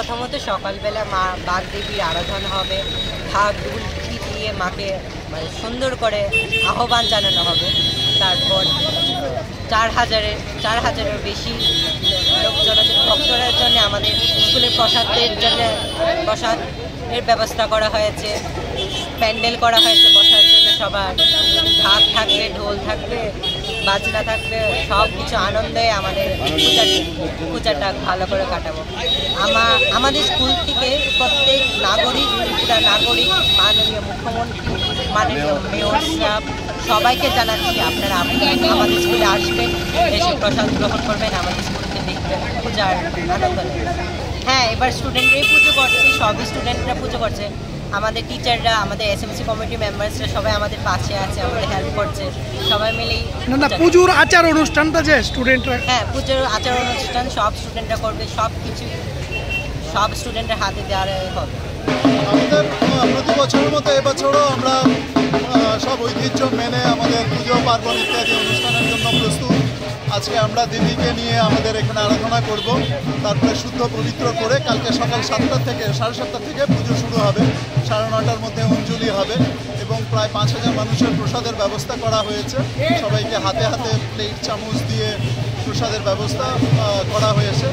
প্রথমত সকালবেলা মা বাগদেবীর আরাধনা হবে, ঢাক ঢোল দিয়ে মাকে মানে সুন্দর করে আহ্বান জানানো হবে। তারপর 4,000-এর বেশি ভক্তদের জন্য আমাদের স্কুলের প্রসাদের ব্যবস্থা করা হয়েছে, প্যান্ডেল করা হয়েছে বসার জন্য। সবার ঢাক থাকবে, ঢোল থাকবে, বাজনা থাকবে, সব কিছু আনন্দে আমাদের পূজাটা ভালো করে কাটাবো। আমাদের স্কুল থেকে প্রত্যেক নাগরিক মাননীয় মুখ্যমন্ত্রী, মাননীয় মেয়র সাহেব সবাইকে জানাচ্ছি আপনারা আমাদের স্কুলে আসবেন, এসে প্রসাদ গ্রহণ করবেন, আমাদের স্কুলকে দেখবেন, পূজার আনন্দ নেবেন। হ্যাঁ, এবার স্টুডেন্টরাই পুজো করছে, সবই স্টুডেন্টরা পুজো করছে। আমাদের টিচাররা, আমাদের এসএমসি কমিটি মেম্বার্সরা সবাই আমাদের পাশে আছে, আমাদের হেল্প করছে, সবাই মিলেই। পুজোর আচার অনুষ্ঠানটা যে স্টুডেন্টরা, হ্যাঁ, পুজোর আচার অনুষ্ঠান সব স্টুডেন্টরা করবে, সব কিছু সব স্টুডেন্টের হাতে দেওয়া হবে। আমাদের প্রতি বছরের মতো এবছরও আমরা সব ঐতিহ্য মেনে আমাদের পুজো পার্বণ ইত্যাদি অনুষ্ঠানের জন্য প্রস্তুত। আজকে আমরা দেবীকে নিয়ে আমাদের এখানে আরাধনা করব, তারপরে শুদ্ধ পবিত্র করে কালকে সকাল 7টা থেকে 7:30 থেকে পুজো শুরু হবে। 9:30টার মধ্যে অঞ্জলি হবে এবং প্রায় 5,000 মানুষের প্রসাদের ব্যবস্থা করা হয়েছে। সবাইকে হাতে হাতে প্লেট চামচ দিয়ে প্রসাদের ব্যবস্থা করা হয়েছে।